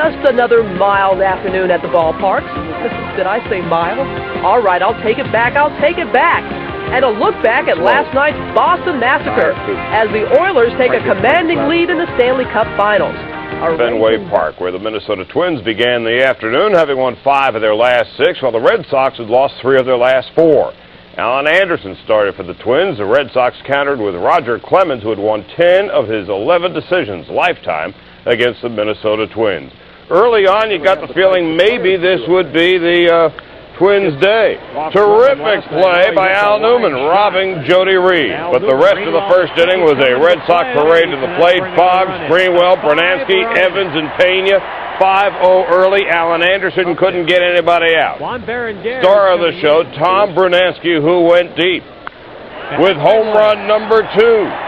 just another mild afternoon at the ballparks. Did I say mild? All right, I'll take it back. And a look back at last night's Boston Massacre as the Oilers take a commanding lead in the Stanley Cup Finals. Fenway Park, where the Minnesota Twins began the afternoon, having won 5 of their last 6, while the Red Sox had lost 3 of their last 4. Alan Anderson started for the Twins. The Red Sox countered with Roger Clemens, who had won 10 of his 11 decisions lifetime against the Minnesota Twins. Early on, you got the feeling maybe this would be the Twins' day. Terrific play by Al Newman, robbing Jody Reed. But the rest of the first inning was a Red Sox parade to the plate. Boggs, Greenwell, Brunansky, Evans, and Pena. 5-0 early. Alan Anderson couldn't get anybody out. Star of the show, Tom Brunansky, who went deep with home run number 2.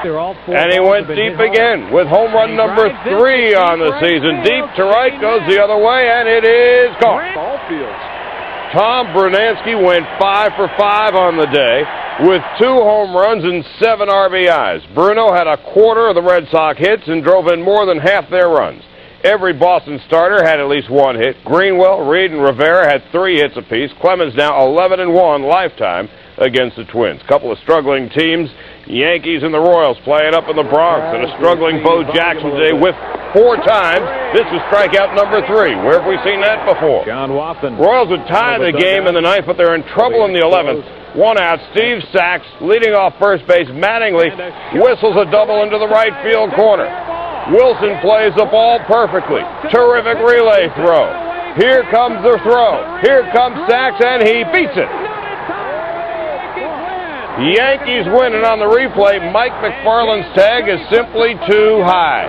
And he went deep again with home run number 3 on the season. Deep to right, goes the other way, and it is gone. Tom Brunansky went 5 for 5 on the day with 2 home runs and 7 RBIs. Bruno had a quarter of the Red Sox hits and drove in more than half their runs. Every Boston starter had at least 1 hit. Greenwell, Reed, and Rivera had 3 hits apiece. Clemens now 11-1 lifetime against the Twins. Couple of struggling teams, Yankees and the Royals playing up in the Bronx, and a struggling Bo Jackson today whiffed 4 times. This is strikeout number 3. Where have we seen that before? Royals would tie the game in the 9th, but they're in trouble in the 11th. 1 out, Steve Sachs leading off first base. Mattingly whistles a double into the right field corner. Wilson plays the ball perfectly. Terrific relay throw. Here comes the throw. Here comes Sachs, and he beats it. Yankees win, and on the replay, Mike McFarland's tag is simply too high.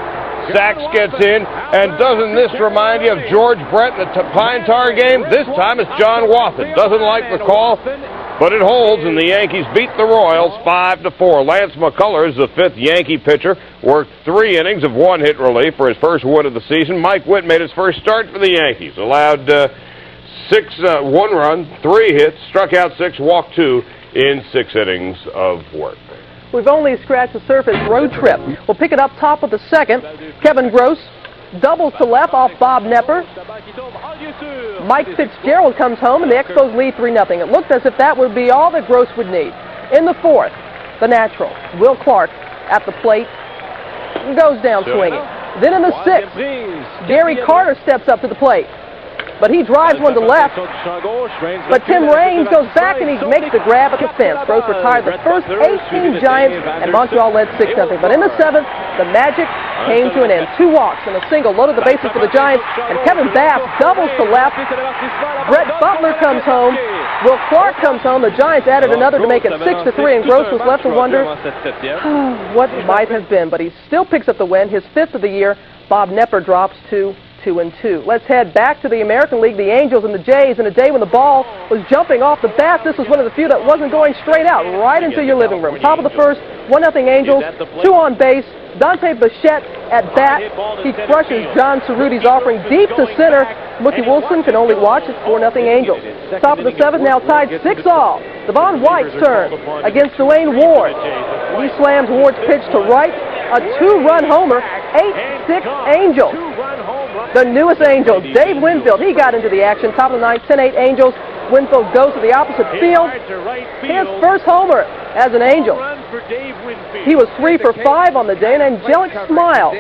Sachs gets in, and doesn't this remind you of George Brett in the Pine Tar game? This time it's John Wathen. Doesn't like the call, but it holds, and the Yankees beat the Royals 5-4. Lance McCullers, the 5th Yankee pitcher, worked 3 innings of 1-hit relief for his first win of the season. Mike Witt made his first start for the Yankees. Allowed 1 run, 3 hits, struck out 6, walked 2 in 6 innings of work. We've only scratched the surface. Road trip. We'll pick it up top of the 2nd. Kevin Gross doubles to left off Bob Knepper. Mike Fitzgerald comes home, and the Expos lead 3-0. It looked as if that would be all that Gross would need. In the 4th, the natural, Will Clark, at the plate, goes down swinging. Then in the 6th, Gary Carter steps up to the plate, but he drives one to left. But Tim Raines goes back and he makes the grab at the fence. Gross retired the first 18 Giants, and Montreal led 6-0. But in the 7th, the magic came to an end. 2 walks and a single loaded the bases for the Giants, and Kevin Bass doubles to left. Brett Butler comes home. Will Clark comes home. The Giants added another to make it 6-3, and Gross was left to wonder what might have been. But he still picks up the win, his 5th of the year. Bob Knepper drops to 2-2. Let's head back to the American League, the Angels and the Jays. In a day when the ball was jumping off the bat, this was one of the few that wasn't going straight out, right into your living room. Top of the 1st, 1-0 Angels, 2 on base. Dante Bichette at bat. He crushes John Cerruti's offering deep to center. Mookie Wilson can only watch. It's 4-0 Angels. Top of the 7th, now tied 6-all. Devon White's turn against Dwayne Ward. He slams Ward's pitch to right. A 2-run homer. 8-6 Angels. The newest Angel, Dave Winfield, he got into the action. Top of the 9th, 10-8 Angels. Winfield goes to the opposite field. His first homer as an Angel. He was 3 for 5 on the day, an angelic smile.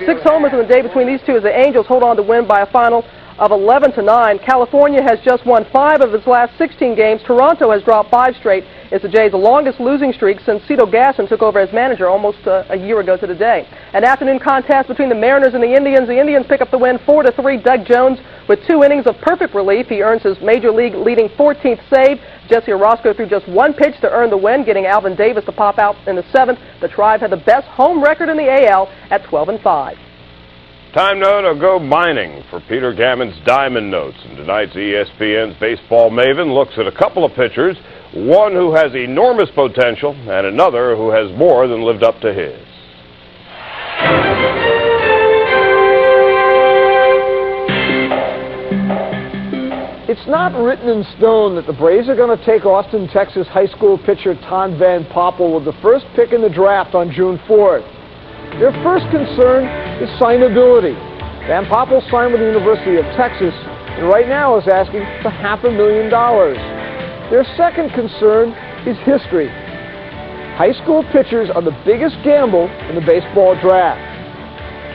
6 homers in the day between these two as the Angels hold on to win by a final of 11-9. California has just won 5 of its last 16 games. Toronto has dropped 5 straight. It's the Jays' longest losing streak since Cito Gaston took over as manager almost a year ago to the day. An afternoon contest between the Mariners and the Indians. The Indians pick up the win 4-3. Doug Jones with 2 innings of perfect relief. He earns his major league leading 14th save. Jesse Orosco threw just 1 pitch to earn the win, getting Alvin Davis to pop out in the 7th. The Tribe had the best home record in the AL at 12-5. Time now to go mining for Peter Gammon's Diamond Notes. And tonight's ESPN's Baseball Maven looks at a couple of pitchers, one who has enormous potential and another who has more than lived up to his. It's not written in stone that the Braves are going to take Austin, Texas high school pitcher Ton Van Poppel with the first pick in the draft on June 4th. Their first concern is signability. Van Poppel signed with the University of Texas and right now is asking for $500,000. Their second concern is history. High school pitchers are the biggest gamble in the baseball draft.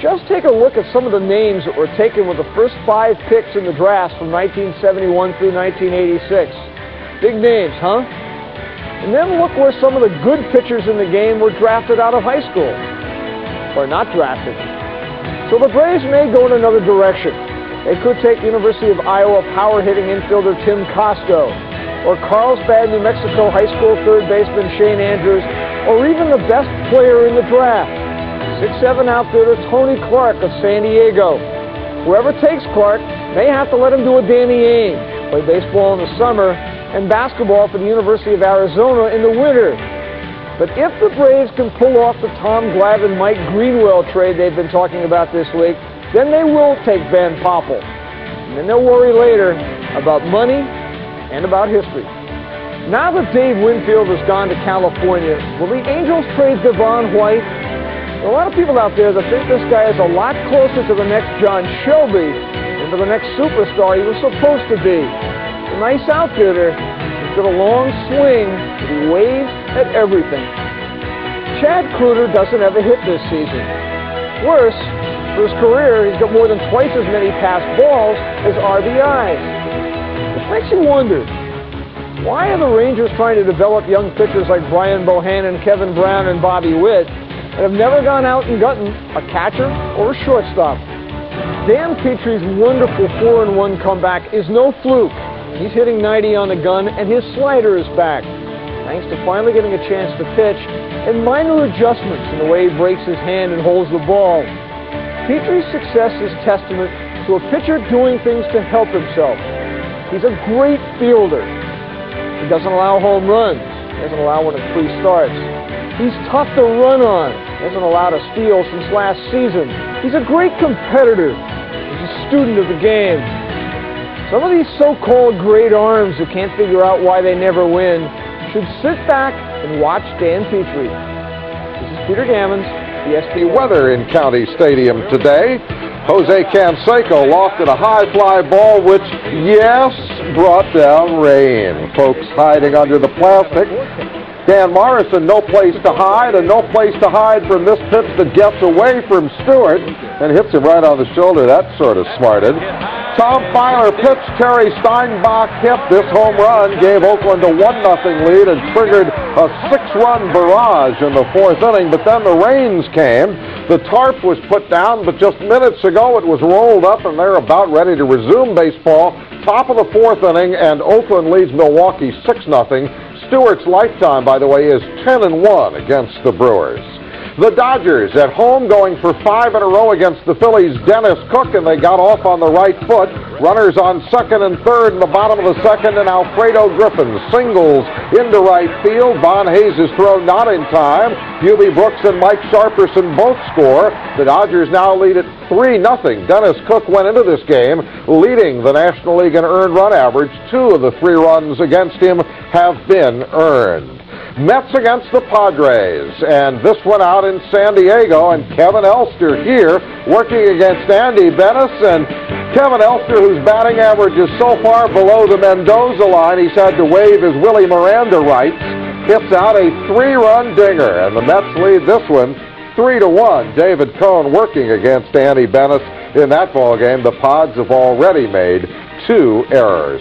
Just take a look at some of the names that were taken with the first 5 picks in the draft from 1971 through 1986. Big names, huh? And then look where some of the good pitchers in the game were drafted out of high school. Or not drafted. So the Braves may go in another direction. They could take University of Iowa power-hitting infielder Tim Costo, or Carlsbad, New Mexico high school third baseman Shane Andrews, or even the best player in the draft, 6'7" outfielder Tony Clark of San Diego. Whoever takes Clark may have to let him do a Danny Ainge, play baseball in the summer, and basketball for the University of Arizona in the winter. But if the Braves can pull off the Tom Glavine, Mike Greenwell trade they've been talking about this week, then they will take Van Poppel. And then they'll worry later about money and about history. Now that Dave Winfield has gone to California, will the Angels trade Devon White? There are a lot of people out there that think this guy is a lot closer to the next John Shelby than to the next superstar he was supposed to be. A nice outfielder. He's got a long swing, but he waves at everything. Chad Kreuter doesn't have a hit this season. Worse, for his career, he's got more than twice as many passed balls as RBIs. Which makes you wonder, why are the Rangers trying to develop young pitchers like Brian Bohannon, Kevin Brown, and Bobby Witt and have never gone out and gotten a catcher or a shortstop? Dan Petrie's wonderful 4-1 comeback is no fluke. He's hitting 90 on the gun, and his slider is back, thanks to finally getting a chance to pitch and minor adjustments in the way he breaks his hand and holds the ball. Petrie's success is testament to a pitcher doing things to help himself. He's a great fielder. He doesn't allow home runs. He doesn't allow one in 3 starts. He's tough to run on. He hasn't allowed a steal since last season. He's a great competitor. He's a student of the game. Some of these so-called great arms who can't figure out why they never win should sit back and watch Dan Petrie. This is Peter Gammons, ESPN. Weather in County Stadium today. Jose Canseco lofted a high fly ball which, yes, brought down rain. Folks hiding under the plastic. Dan Morrison, no place to hide, and no place to hide from this pitch that gets away from Stewart and hits him right on the shoulder. That sort of smarted. Tom Filer pitched, Terry Steinbach hit. This home run gave Oakland a 1-0 lead and triggered a 6-run barrage in the 4th inning, but then the rains came. The tarp was put down, but just minutes ago it was rolled up and they're about ready to resume baseball. Top of the 4th inning, and Oakland leads Milwaukee 6-0. Stewart's lifetime, by the way, is 10-1 against the Brewers. The Dodgers at home going for 5 in a row against the Phillies' Dennis Cook, and they got off on the right foot. Runners on 2nd and 3rd in the bottom of the 2nd, and Alfredo Griffin singles into right field. Von Hayes' throw not in time. Hubie Brooks and Mike Sharperson both score. The Dodgers now lead at 3-0. Dennis Cook went into this game leading the National League in earned run average. 2 of the 3 runs against him have been earned. Mets against the Padres, and this one out in San Diego, and Kevin Elster here working against Andy Benes, and Kevin Elster, whose batting average is so far below the Mendoza line, he's had to wave his Willie Miranda rights, hits out a 3-run dinger, and the Mets lead this one 3-1. David Cohn working against Andy Benes in that ballgame. The Pods have already made 2 errors.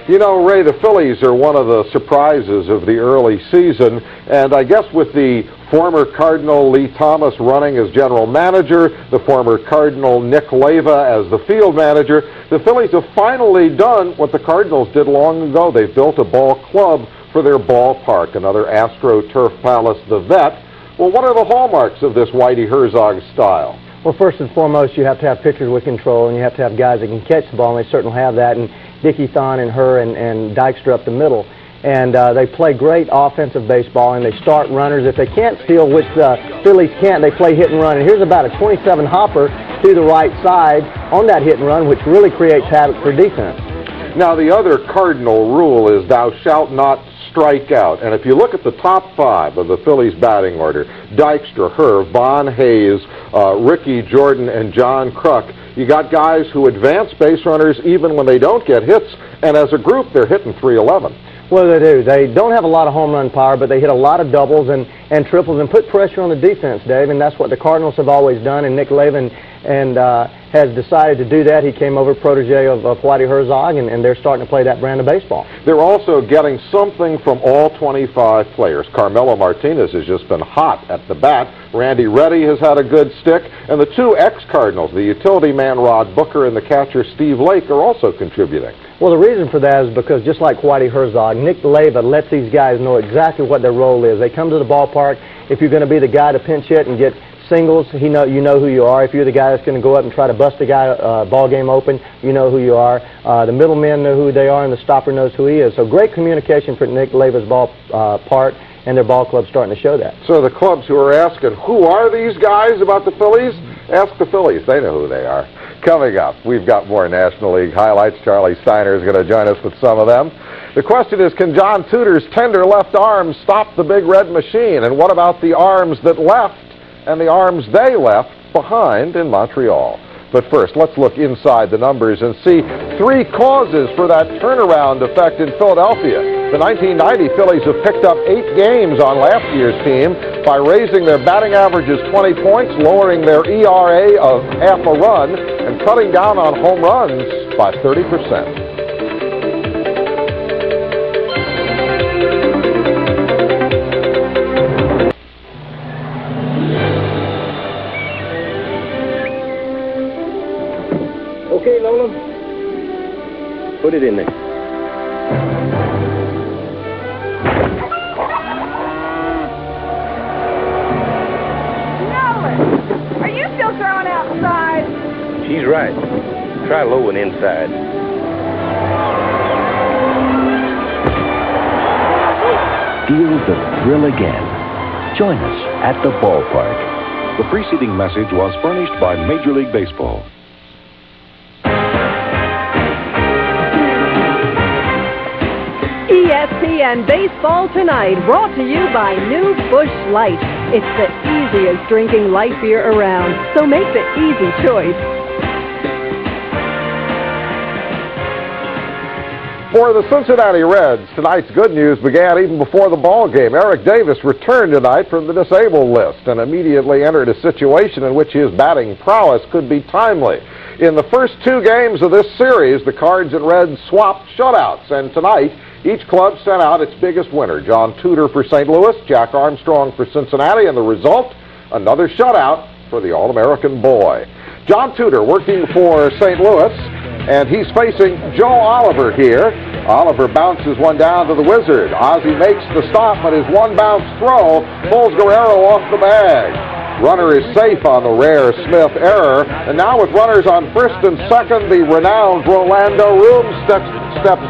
You know, Ray, the Phillies are one of the surprises of the early season, and I guess with the former Cardinal Lee Thomas running as general manager, the former Cardinal Nick Leyva as the field manager, the Phillies have finally done what the Cardinals did long ago. They've built a ball club for their ballpark, another AstroTurf Palace, the Vet. Well, what are the hallmarks of this Whitey Herzog style? Well, first and foremost, you have to have pitchers with control, and you have to have guys that can catch the ball, and they certainly have that. And Dickie Thon and her and Dykstra up the middle. And they play great offensive baseball, and they start runners. If they can't steal, which the Phillies can't, they play hit and run. And here's about a 27 hopper to the right side on that hit and run, which really creates havoc for defense. Now, the other cardinal rule is thou shalt not strike out. And if you look at the top 5 of the Phillies batting order, Dykstra, Herb, Von Hayes, Ricky Jordan, and John Kruk, You got guys who advance base runners even when they don't get hits, and as a group, they're hitting .311. Well, they do. They don't have a lot of home run power, but they hit a lot of doubles and triples and put pressure on the defense, Dave, and that's what the Cardinals have always done, and Nick Lavin has decided to do that. He came over, protege of Whitey Herzog, and they're starting to play that brand of baseball. They're also getting something from all 25 players. Carmelo Martinez has just been hot at the bat. Randy Reddy has had a good stick, and the two ex-Cardinals, the utility man Rod Booker and the catcher Steve Lake, are also contributing. Well, the reason for that is because just like Whitey Herzog, Nick Lavin lets these guys know exactly what their role is. They come to the ballpark. If you're going to be the guy to pinch hit and get singles, you know who you are. If you're the guy that's going to go up and try to bust a guy ball game open, you know who you are. The middlemen know who they are, and the stopper knows who he is. So great communication for Nick Lavin's ball part, and their ball club's starting to show that. So the clubs who are asking, who are these guys about the Phillies? Ask the Phillies. They know who they are. Coming up, we've got more National League highlights. Charlie Steiner is going to join us with some of them. The question is, can John Tudor's tender left arm stop the Big Red Machine? And what about the arms that left and the arms they left behind in Montreal? But first, let's look inside the numbers and see three causes for that turnaround effect in Philadelphia. The 1990 Phillies have picked up 8 games on last year's team by raising their batting averages 20 points, lowering their ERA of half a run, and cutting down on home runs by 30%. Okay, Lola. Put it in there. Nolan, are you still throwing outside? She's right. Try low and inside. Feel the thrill again. Join us at the ballpark. The preceding message was furnished by Major League Baseball. ESPN Baseball Tonight, brought to you by New Busch Light. It's the easiest drinking light beer around, so make the easy choice. For the Cincinnati Reds, tonight's good news began even before the ball game. Eric Davis returned tonight from the disabled list and immediately entered a situation in which his batting prowess could be timely. In the first 2 games of this series, the Cards and Reds swapped shutouts, and tonight, each club sent out its biggest winner. John Tudor for St. Louis, Jack Armstrong for Cincinnati, and the result, another shutout for the All-American boy. John Tudor working for St. Louis, and he's facing Joe Oliver here. Oliver bounces one down to the Wizard. Ozzie makes the stop, but his one-bounce throw pulls Guerrero off the bag. Runner is safe on the rare Smith error, and now with runners on first and second, the renowned Rolando Rooms steps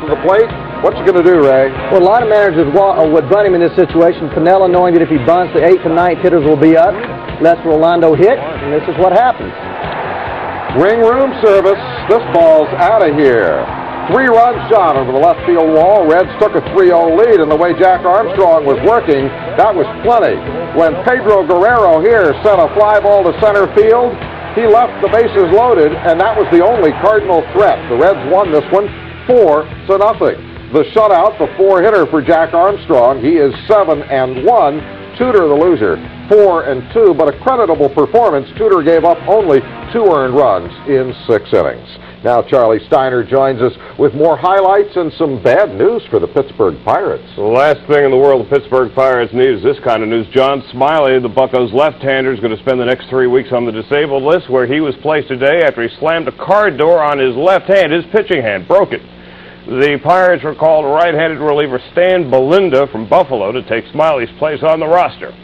to the plate. What's he going to do, Ray? Well, a lot of managers would bunt him in this situation. Piniella, knowing that if he bunts, the 8th and 9th hitters will be up. Lets Rolando hit, and this is what happens. Ring room service. This ball's out of here. 3-run shot over the left field wall. Reds took a 3-0 lead, and the way Jack Armstrong was working, that was plenty. When Pedro Guerrero here sent a fly ball to center field, he left the bases loaded, and that was the only Cardinal threat. The Reds won this one 4-0. The shutout, the 4-hitter for Jack Armstrong. He is 7-1. Tudor, the loser, 4-2, but a creditable performance. Tudor gave up only 2 earned runs in 6 innings. Now Charlie Steiner joins us with more highlights and some bad news for the Pittsburgh Pirates. The last thing in the world the Pittsburgh Pirates need is this kind of news. John Smiley, the Buccos left-hander, is going to spend the next 3 weeks on the disabled list, where he was placed today after he slammed a car door on his left hand. His pitching hand broke it. The Pirates recalled right-handed reliever Stan Belinda from Buffalo to take Smiley's place on the roster.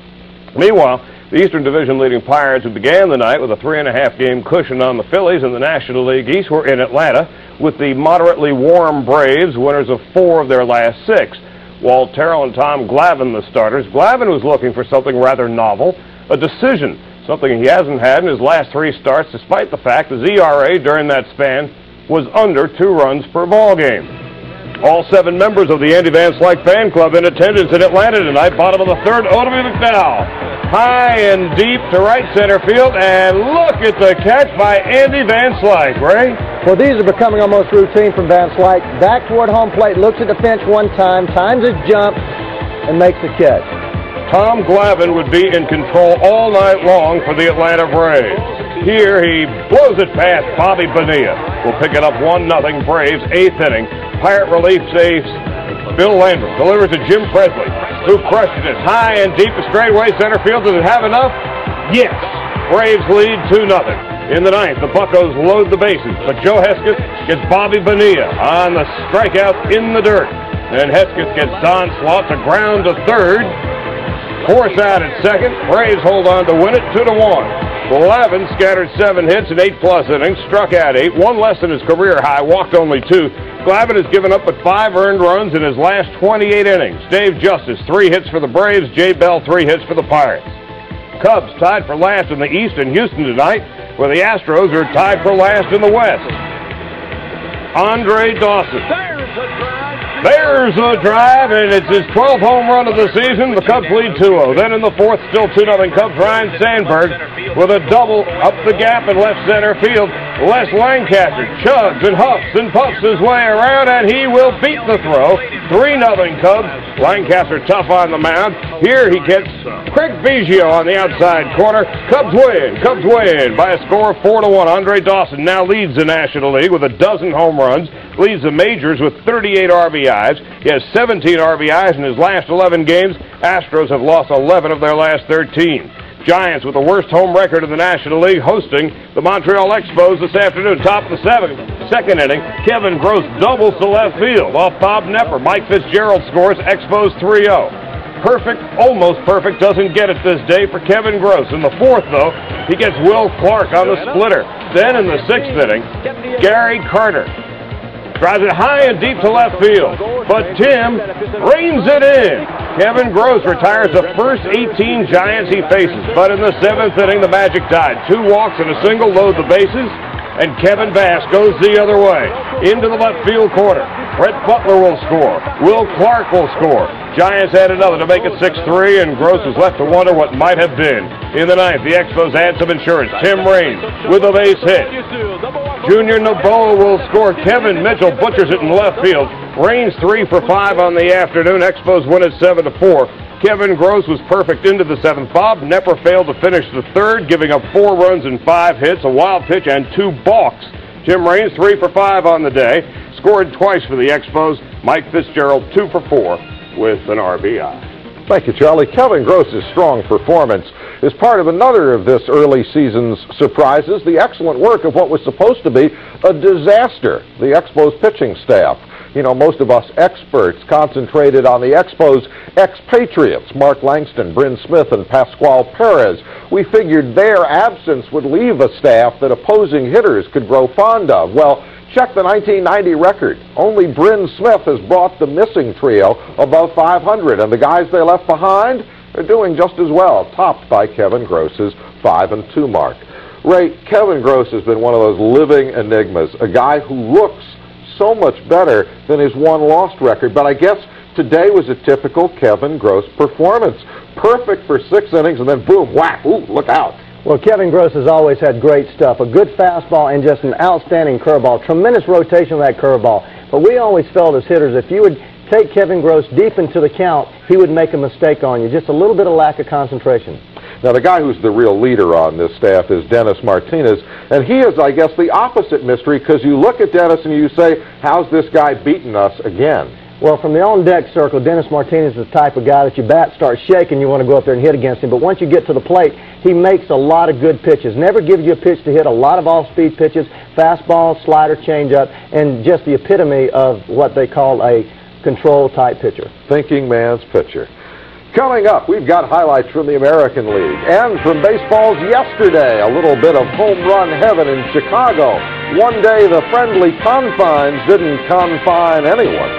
Meanwhile, the Eastern Division leading Pirates, who began the night with a 3.5-game cushion on the Phillies in the National League East, were in Atlanta with the moderately warm Braves, winners of 4 of their last 6. Walt Terrell and Tom Glavine, the starters. Glavine was looking for something rather novel, a decision, something he hasn't had in his last 3 starts, despite the fact his ERA during that span was under 2 runs per ball game. All 7 members of the Andy Van Slyke fan club in attendance in Atlanta tonight. Bottom of the 3rd, Odom McDowell. High and deep to right center field, and look at the catch by Andy Van Slyke, Ray. Well, these are becoming almost routine from Van Slyke. Back toward home plate, looks at the fence one time, times his jump, and makes the catch. Tom Glavine would be in control all night long for the Atlanta Braves. Here he blows it past Bobby Bonilla. Will pick it up 1-0 Braves, 8th inning. Pirate relief saves. Bill Landrum delivers to Jim Presley, who crushes it high and deep to straightaway center field. Does it have enough? Yes. Braves lead 2-0. In the 9th, the Buccos load the bases, but Joe Hesketh gets Bobby Bonilla on the strikeout in the dirt. And Hesketh gets Don Slaught to ground to 3rd. Force out at 2nd. Braves hold on to win it 2-1. Glavine scattered 7 hits in 8+ innings, struck out 8, 1 less than his career high, walked only 2. Glavine has given up but 5 earned runs in his last 28 innings. Dave Justice, 3 hits for the Braves. Jay Bell, 3 hits for the Pirates. Cubs tied for last in the East in Houston tonight, where the Astros are tied for last in the West. Andre Dawson. There's a drive, and it's his 12th home run of the season. The Cubs lead 2-0. Then in the 4th, still 2-0 Cubs, Ryan Sandberg with a double up the gap in left center field. Les Lancaster chugs and huffs and puffs his way around, and he will beat the throw. 3-0 Cubs. Lancaster tough on the mound. Here he gets Craig Biggio on the outside corner. Cubs win by a score of 4-1. Andre Dawson now leads the National League with a dozen home runs. Leads the majors with 38 RBIs. He has 17 RBIs in his last 11 games. Astros have lost 11 of their last 13. Giants with the worst home record in the National League hosting the Montreal Expos this afternoon. Top of the 2nd inning, Kevin Gross doubles to left field off Bob Nepper. Mike Fitzgerald scores. Expos 3-0. Perfect, almost perfect, doesn't get it this day for Kevin Gross. In the 4th, though, he gets Will Clark on the splitter. Then in the 6th inning, Gary Carter drives it high and deep to left field, but Tim reins it in. Kevin Gross retires the first 18 Giants he faces, but in the 7th inning, the Magic died. 2 walks and a single load the bases, and Kevin Bass goes the other way, into the left field corner. Brett Butler will score. Will Clark will score. Giants add another to make it 6-3, and Gross is left to wonder what might have been. In the 9th, the Expos add some insurance. Tim Raines with a base hit. Junior Noboa will score. Kevin Mitchell butchers it in left field. Raines 3 for 5 on the afternoon. Expos win it 7-4. Kevin Gross was perfect into the 7th. Bob Nepper failed to finish the 3rd, giving up 4 runs and 5 hits, a wild pitch, and 2 balks. Tim Raines 3 for 5 on the day. Scored twice for the Expos. Mike Fitzgerald 2 for 4 with an RBI. Thank you, Charlie. Kevin Gross's strong performance is part of another of this early season's surprises, the excellent work of what was supposed to be a disaster, the Expos pitching staff. You know, most of us experts concentrated on the Expos expatriates, Mark Langston, Bryn Smith, and Pascual Perez. We figured their absence would leave a staff that opposing hitters could grow fond of. Well, check the 1990 record. Only Bryn Smith has brought the missing trio above 500, and the guys they left behind are doing just as well, topped by Kevin Gross's 5-2 mark. Ray, Kevin Gross has been one of those living enigmas, a guy who looks so much better than his one-loss record, but I guess today was a typical Kevin Gross performance. Perfect for 6 innings, and then boom, whack, ooh, look out. Well, Kevin Gross has always had great stuff, a good fastball and just an outstanding curveball, tremendous rotation of that curveball. But we always felt as hitters, if you would take Kevin Gross deep into the count, he would make a mistake on you, just a little bit of lack of concentration. Now, the guy who's the real leader on this staff is Dennis Martinez, and he is, I guess, the opposite mystery, because you look at Dennis and you say, how's this guy beating us again? Well, from the on-deck circle, Dennis Martinez is the type of guy that your bat starts shaking, you want to go up there and hit against him, but once you get to the plate, he makes a lot of good pitches. Never gives you a pitch to hit, a lot of off-speed pitches, fastball, slider, changeup, and just the epitome of what they call a control-type pitcher. Thinking man's pitcher. Coming up, we've got highlights from the American League and from baseball's yesterday, a little bit of home run heaven in Chicago. One day the friendly confines didn't confine anyone.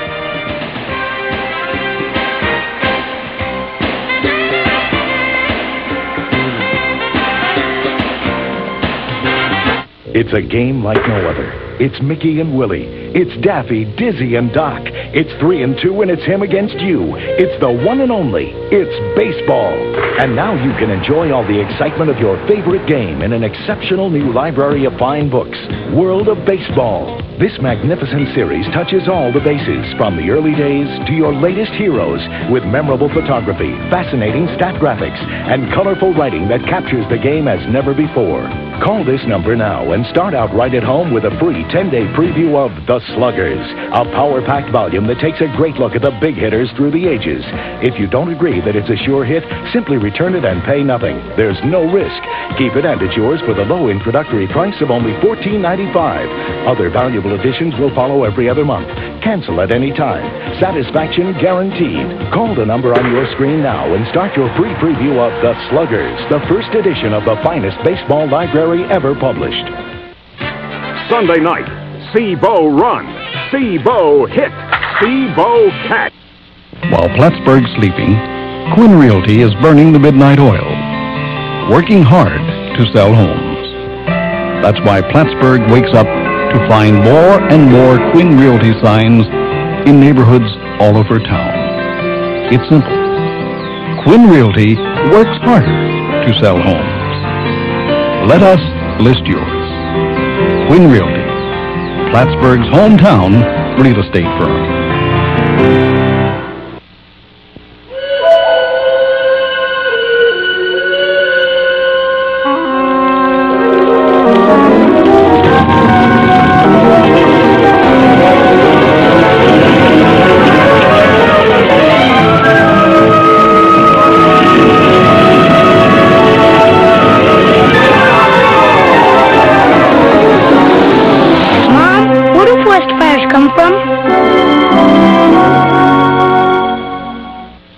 It's a game like no other. It's Mickey and Willie. It's Daffy, Dizzy, and Doc. It's 3 and 2, and it's him against you. It's the one and only. It's baseball. And now you can enjoy all the excitement of your favorite game in an exceptional new library of fine books, World of Baseball. This magnificent series touches all the bases, from the early days to your latest heroes, with memorable photography, fascinating stat graphics, and colorful writing that captures the game as never before. Call this number now and start out right at home with a free 10-day preview of The Sluggers, a power-packed volume that takes a great look at the big hitters through the ages. If you don't agree that it's a sure hit, simply return it and pay nothing. There's no risk. Keep it and it's yours for the low introductory price of only $14.95. Other valuable editions will follow every other month. Cancel at any time. Satisfaction guaranteed. Call the number on your screen now and start your free preview of The Sluggers, the first edition of the finest baseball library ever published. Sunday night, see Bo run, see Bo hit, see Bo catch. While Plattsburgh's sleeping, Quinn Realty is burning the midnight oil, working hard to sell homes. That's why Plattsburgh wakes up to find more and more Quinn Realty signs in neighborhoods all over town. It's simple. Quinn Realty works harder to sell homes. Let us list yours. Quinn Realty, Plattsburgh's hometown real estate firm.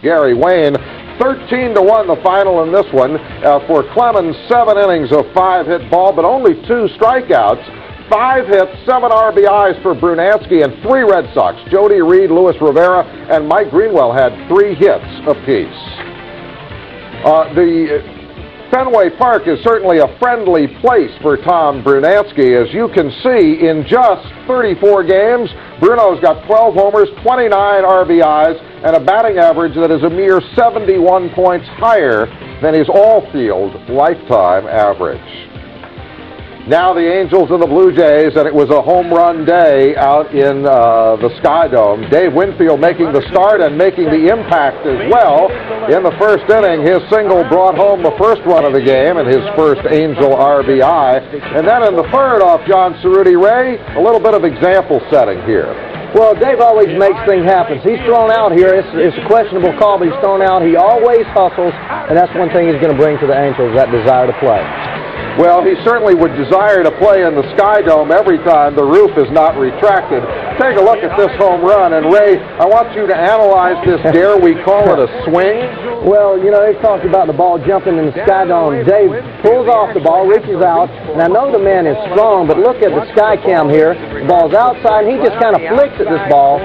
Gary Wayne, 13-1 the final in this one. For Clemens, 7 innings of 5-hit ball, but only 2 strikeouts. 5 hits, 7 RBIs for Brunansky, and 3 Red Sox. Jody Reed, Luis Rivera, and Mike Greenwell had 3 hits apiece. The Fenway Park is certainly a friendly place for Tom Brunansky. As you can see, in just 34 games, Bruno's got 12 homers, 29 RBIs, and a batting average that is a mere 71 points higher than his all-field lifetime average. Now the Angels and the Blue Jays, and it was a home run day out in the Sky Dome. Dave Winfield making the start and making the impact as well. In the first inning, his single brought home the first run of the game and his first Angel RBI. And then in the third off John Cerruti, Ray, a little bit of example setting here. Well, Dave always makes things happen. He's thrown out here. It's a questionable call, but he's thrown out. He always hustles, and that's one thing he's going to bring to the Angels, that desire to play. Well, he certainly would desire to play in the Sky Dome every time the roof is not retracted. Take a look at this home run, and Ray, I want you to analyze this. Dare we call it a swing? Well, you know, they talked about the ball jumping in the Sky Dome. Dave pulls off the ball, reaches out, and I know the man is strong, but look at the Sky Cam here. The ball's outside, and he just kind of flicks at this ball.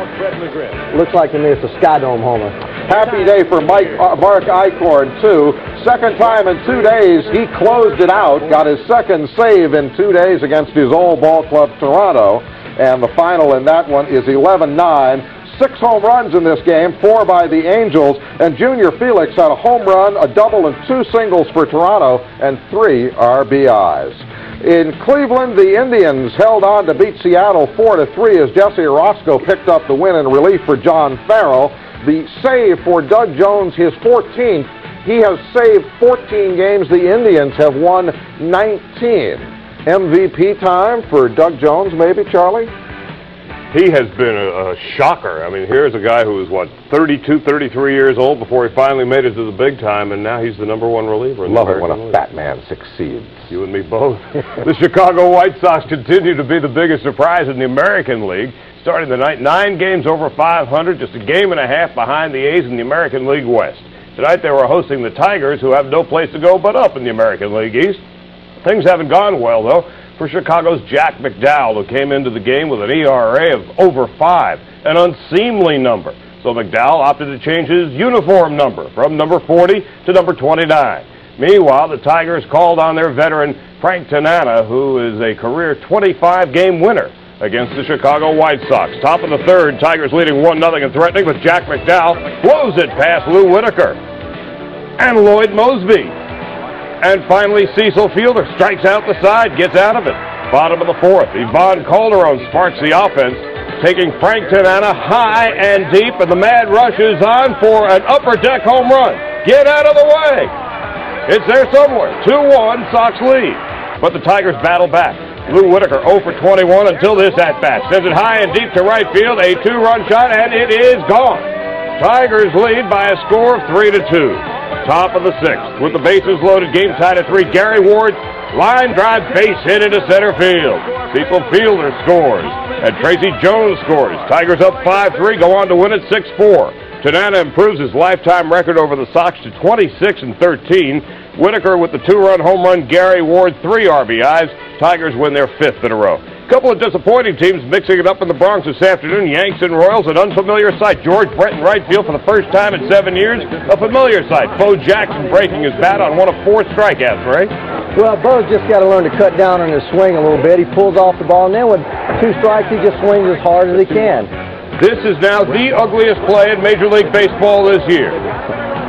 Looks like to me it's a Sky Dome homer. Happy day for Mark Eichhorn, too. Second time in 2 days, he closed it out, got his second save in 2 days against his old ball club, Toronto. And the final in that one is 11-9. 6 home runs in this game, 4 by the Angels. And Junior Felix had a home run, a double, and 2 singles for Toronto, and 3 RBIs. In Cleveland, the Indians held on to beat Seattle 4-3 as Jesse Orozco picked up the win in relief for John Farrell. The save for Doug Jones, his 14th. He has saved 14 games. The Indians have won 19. MVP time for Doug Jones, maybe, Charlie? He has been a shocker. I mean, here's a guy who was, 32, 33 years old before he finally made it to the big time, and now he's the #1 reliever in the American Love it when a fat man succeeds. You and me both. The Chicago White Sox continue to be the biggest surprise in the American League. Starting the night, 9 games over 500, just a game and a half behind the A's in the American League West. Tonight they were hosting the Tigers, who have no place to go but up in the American League East. Things haven't gone well, though, for Chicago's Jack McDowell, who came into the game with an ERA of over 5, an unseemly number. So McDowell opted to change his uniform number from number 40 to number 29. Meanwhile, the Tigers called on their veteran Frank Tanana, who is a career 25-game winner against the Chicago White Sox. Top of the third, Tigers leading 1-0 and threatening, but Jack McDowell blows it past Lou Whitaker and Lloyd Mosby. And finally, Cecil Fielder strikes out the side, gets out of it. Bottom of the fourth, Yvonne Calderon sparks the offense, taking Frank Tanana high and deep, and the mad rush is on for an upper deck home run. Get out of the way! It's there somewhere. 2-1, Sox lead. But the Tigers battle back. Lou Whitaker 0 for 21 until this at-bat. Sends it high and deep to right field, a 2-run shot, and it is gone. Tigers lead by a score of 3-2. Top of the sixth, with the bases loaded, game tied at 3. Gary Ward, line drive, base hit into center field. Cecil Fielder scores, and Tracy Jones scores. Tigers up 5-3, go on to win it 6-4. Tanana improves his lifetime record over the Sox to 26-13. Whitaker with the 2-run home run, Gary Ward 3 RBIs. Tigers win their 5th in a row. Couple of disappointing teams mixing it up in the Bronx this afternoon. Yanks and Royals, an unfamiliar sight. George Brett in right field for the first time in 7 years. A familiar sight. Bo Jackson breaking his bat on one of 4 strikeouts, right? Well, Bo's just got to learn to cut down on his swing a little bit. He pulls off the ball, and then with 2 strikes, he just swings as hard as he can. This is now the ugliest play in Major League Baseball this year.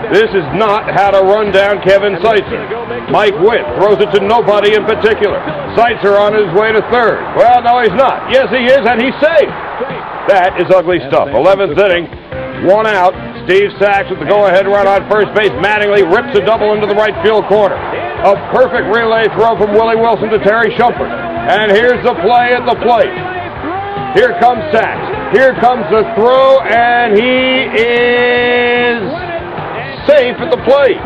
This is not how to run down Kevin Seitzer. Mike Witt throws it to nobody in particular. Seitzer on his way to third. Well, no, he's not. Yes, he is, and he's safe. That is ugly stuff. 11th inning, 1 out. Steve Sachs with the go-ahead run on first base. Mattingly rips a double into the right field corner. A perfect relay throw from Willie Wilson to Terry Shumpert. And here's the play at the plate. Here comes Sachs. Here comes the throw, and he is safe at the plate.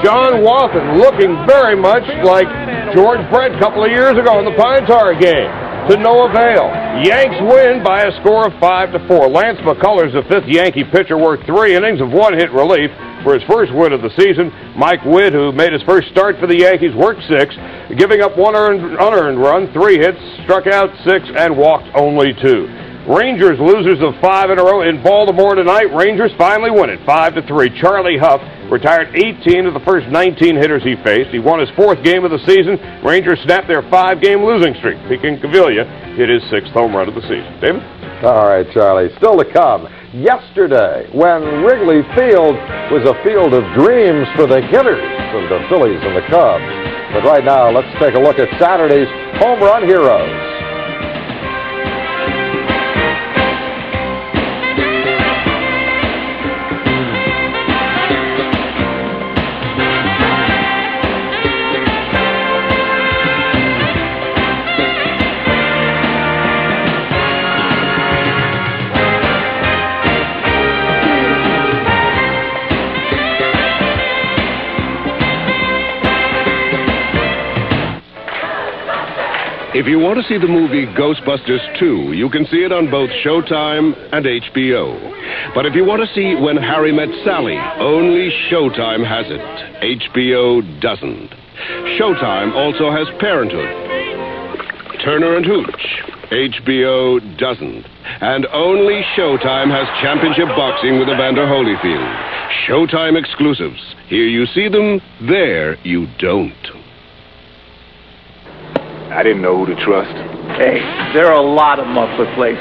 John Wathan looking very much like George Brett a couple of years ago in the Pine Tar game. To no avail. Yanks win by a score of 5-4. Lance McCullers, the 5th Yankee pitcher, worked 3 innings of 1-hit relief for his first win of the season. Mike Witt, who made his first start for the Yankees, worked 6, giving up 1 unearned run, 3 hits, struck out 6, and walked only 2. Rangers losers of 5 in a row in Baltimore tonight. Rangers finally win it 5-3. Charlie Huff retired 18 of the first 19 hitters he faced. He won his 4th game of the season. Rangers snapped their 5-game losing streak. Pete Cavilla hit his 6th home run of the season. David? All right, Charlie. Still to come. Yesterday, when Wrigley Field was a field of dreams for the hitters of the Phillies and the Cubs. But right now, let's take a look at Saturday's home run heroes. If you want to see the movie Ghostbusters 2, you can see it on both Showtime and HBO. But if you want to see When Harry Met Sally, only Showtime has it. HBO doesn't. Showtime also has Parenthood. Turner and Hooch. HBO doesn't. And only Showtime has Championship Boxing with Evander Holyfield. Showtime exclusives. Here you see them, there you don't. I didn't know who to trust. Hey, there are a lot of muffler places.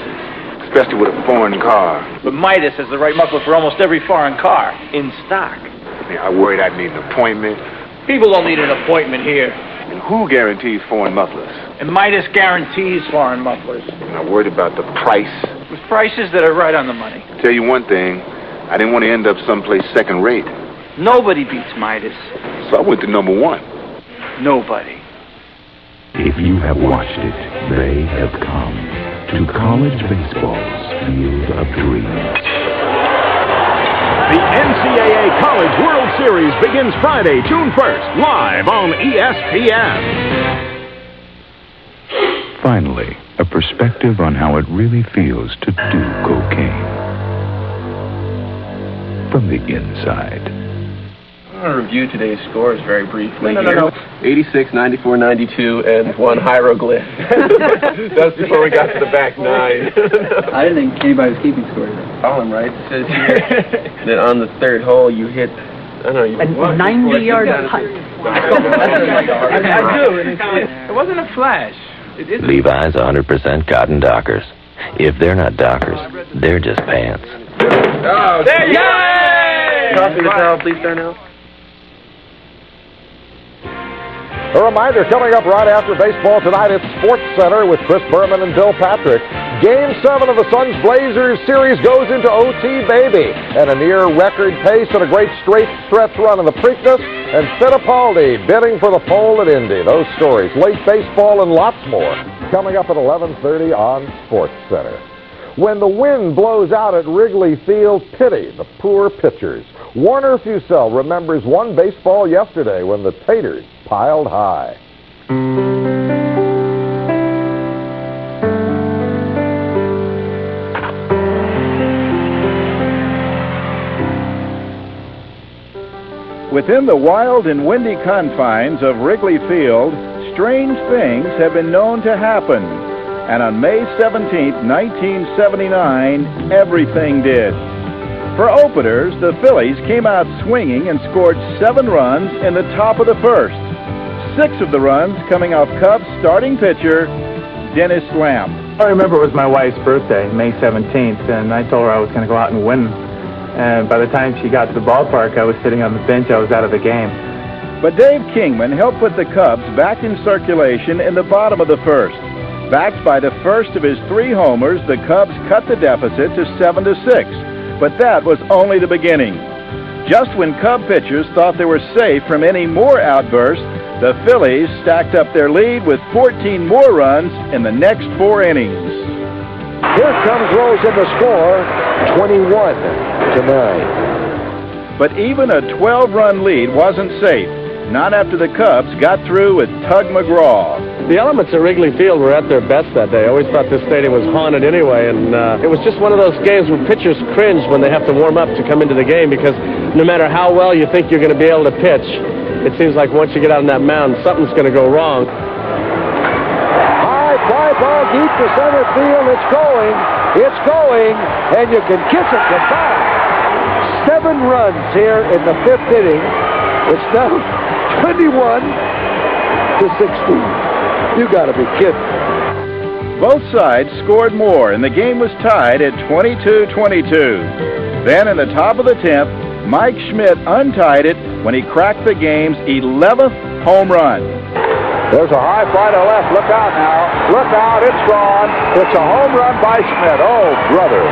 Especially with a foreign car. But Midas has the right muffler for almost every foreign car in stock. Man, I worried I'd need an appointment. People don't need an appointment here. And who guarantees foreign mufflers? And Midas guarantees foreign mufflers. And I'm worried about the price. With prices that are right on the money. Tell you one thing, I didn't want to end up someplace second rate. Nobody beats Midas. So I went to number 1. Nobody. If you have watched it, they have come to college baseball's field of dreams. The NCAA College World Series begins Friday, June 1st, live on ESPN. Finally, a perspective on how it really feels to do cocaine. From the inside. I'm going to review today's scores very briefly. No. 86, 94, 92, and 1 hieroglyph. That's before we got to the back 9. I didn't think anybody was keeping score. All I'm right. It says here that on the 3rd hole you hit I know you. A 90-yard punt. I do. It wasn't a flash. Levi's 100% cotton Dockers. If they're not Dockers, they're just pants. Oh, there you go! Coffee to towel, please, Darnell. A reminder coming up right after baseball tonight at Sports Center with Chris Berman and Bill Patrick. Game 7 of the Suns-Blazers series goes into OT, baby. And a near-record pace and a great straight stretch run in the Preakness. And Fittipaldi bidding for the pole at Indy. Those stories, late baseball, and lots more coming up at 11:30 on Sports Center. When the wind blows out at Wrigley Field, pity the poor pitchers. Warner Fussell remembers one baseball yesterday when the Taters piled high. Within the wild and windy confines of Wrigley Field, strange things have been known to happen. And on May 17, 1979, everything did. For openers, the Phillies came out swinging and scored 7 runs in the top of the first. 6 of the runs coming off Cubs starting pitcher Dennis Lamb. I remember it was my wife's birthday, May 17th, and I told her I was going to go out and win. And by the time she got to the ballpark, I was sitting on the bench. I was out of the game. But Dave Kingman helped put the Cubs back in circulation in the bottom of the first. Backed by the first of his 3 homers, the Cubs cut the deficit to 7-6. But that was only the beginning. Just when Cub pitchers thought they were safe from any more outbursts, the Phillies stacked up their lead with 14 more runs in the next 4 innings. Here comes Rose in the score, 21-9. But even a 12-run lead wasn't safe. Not after the Cubs got through with Tug McGraw. The elements at Wrigley Field were at their best that day. I always thought this stadium was haunted anyway, and it was just one of those games where pitchers cringe when they have to warm up to come into the game, because no matter how well you think you're going to be able to pitch, it seems like once you get out on that mound, something's going to go wrong. High fly ball deep to center field. It's going, and you can kiss it goodbye. 7 runs here in the 5th inning. It's now 21-16. You got to be kidding. Both sides scored more, and the game was tied at 22-22. Then in the top of the 10th, Mike Schmidt untied it when he cracked the game's 11th home run. There's a high fly to left. Look out now. Look out. It's gone. It's a home run by Schmidt. Oh, brother.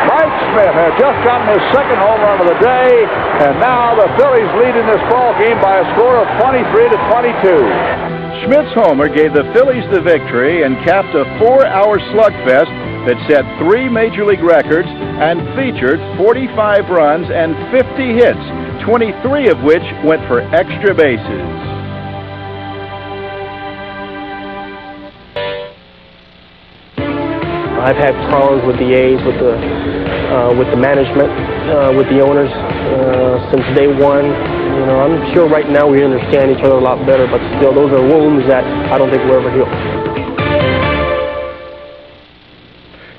Mike Schmidt has just gotten his 2nd home run of the day, and now the Phillies lead in this ball game by a score of 23-22. Schmidt's homer gave the Phillies the victory and capped a 4-hour slugfest that set 3 Major League records and featured 45 runs and 50 hits, 23 of which went for extra bases. I've had problems with the A's, with the management, with the owners since day one. You know, I'm sure right now we understand each other a lot better, but still, those are wounds that I don't think we'll ever heal.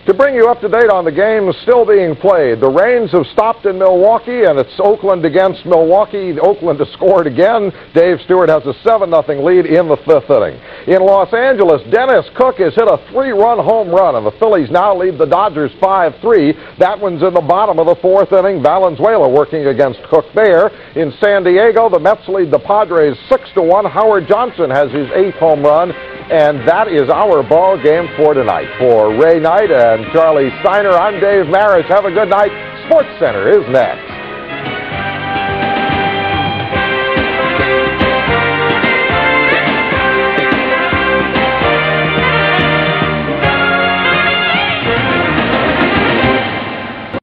To bring you up to date on the games still being played, the Rains have stopped in Milwaukee, and it's Oakland against Milwaukee. Oakland has scored again. Dave Stewart has a 7-0 lead in the 5th inning. In Los Angeles, Dennis Cook has hit a 3-run home run, and the Phillies now lead the Dodgers 5-3. That one's in the bottom of the 4th inning. Valenzuela working against Cook there. In San Diego, the Mets lead the Padres 6-1. Howard Johnson has his 8th home run. And that is our ball game for tonight. For Ray Knight and Charlie Steiner, I'm Dave Maris. Have a good night. Sports Center is next.